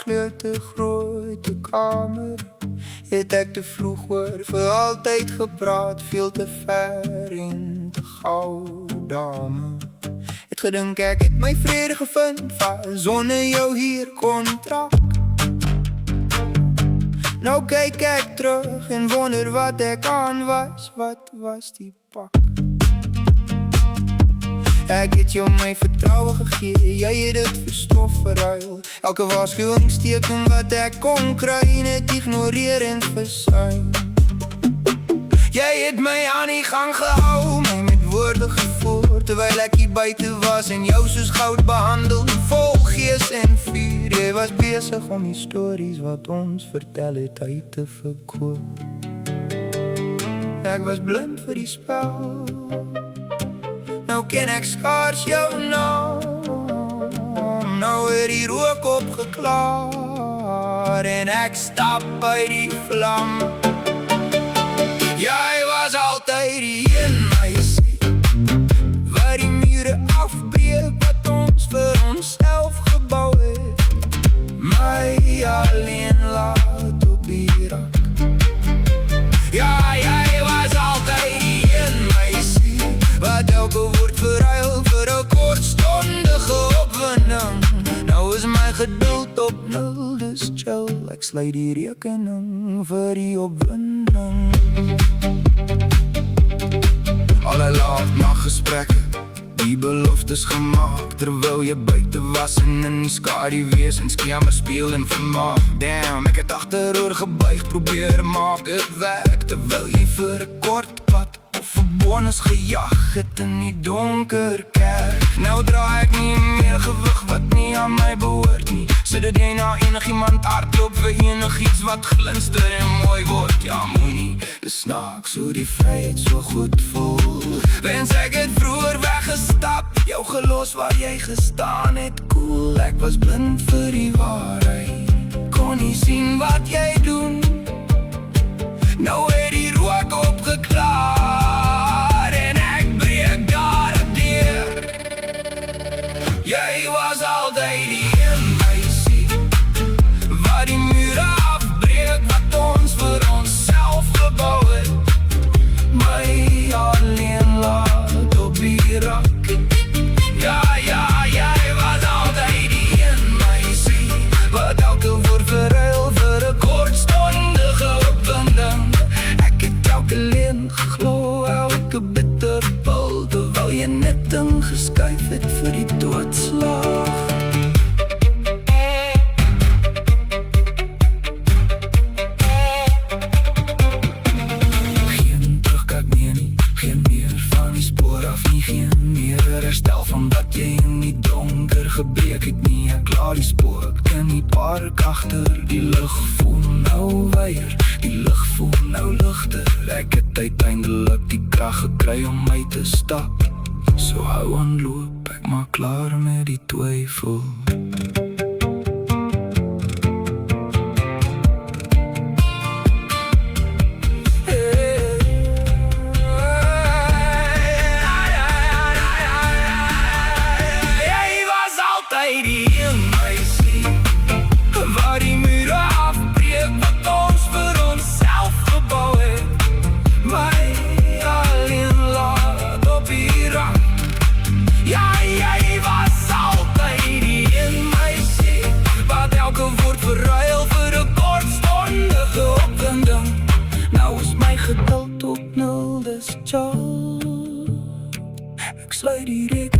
kleur te grote kamer. Het ek te vroeg oor vir altyd gepraat, veel te ver en te gauw, dame. Het gedink ek het my vrede gevind, sonder jou hier kontrak. Nou kyk ek terug en wonder wat ek aan was, wat was die pak? Ek het jou my vertrouwe gegee, jy het dit vir stof verruil. Elke waarschuwingsteken wat ek kon kry, net ignoreer en versuim. Jy het my aan die gang gehou, my met woorde gevoer, terwyl ek hier buite was en jou soos goud behandel, vol gees en vuur. Jy was besig om die stories wat ons vertel het uit te verkoop. Ek was blind vir die spel, nou ken ek skaars jou naam. Nou het die rook opgeklaar en ek stap by die vlam. Jy was altyd die een meisie wat die mure afbreek wat ons vir onsself gebou het. My alleen laat op die rak. Ja, jy was altyd die een meisie wat elke woord verruil vir 'n kortstondige opwinding. Nou is my geduld op nul, dus chill, ek sluit die rekening vir die opwinding. Alle laatnachtgesprekke, die beloftes gemaak, terwyl jy buite was en in die skaduwees en skerme speel en vermaak. Damn, ek het agteroor gebuig, probeer maak dit werk, terwyl jy vir 'n kort pad of 'n bonus gejag het in die donker kerk. Nou dra ek nie meer gewig wat nie aan my behoort nie. Sit dit jy na enigiemand hardloop vir enigiets wat glinster en mooi word. Ja, moenie, dis snaaks hoe die vryheid so goed voel. Wens ek het vroeger weggestap, jou gelos waar jy gestaan het, cool. Ek was blind vir die waarheid, kon nie sien wat jy doen. Nou het die rook opgeklaar en ek breek daardeur. Jy was altyd die een meisie wat die mure afbreek wat ons vir onsself gebou het. My alleen laat op die rak. Ja, jy was altyd die een meisie wat elke woord verruil vir 'n kortstondige opwinding. Ek het elke leen geglo, elke bitterpil, terwyl jy net ingeskuif het vir die doodslag. Geen terugkijk meer nie, geen meer van die spoor af nie, geen meer herstel van wat jy in die donker gebreek het nie. Ek laat die spook in die park achter, die lug voel nou weier, die lug voel nou ligter. Ek het uiteindelik die krag gekry om my te stap. So hou aan loop, ek maak klaar met die twyfel. Jy was altyd die een meisie waar die mure afbreek wat ons vir onsself gebou het. My alleen laat op die rak. Ja, jy was altyd die een meisie wat elke woord verruil vir 'n kortstondige opwinding. Nou is my geduld op nul, dis chill. Ek sluit die rekening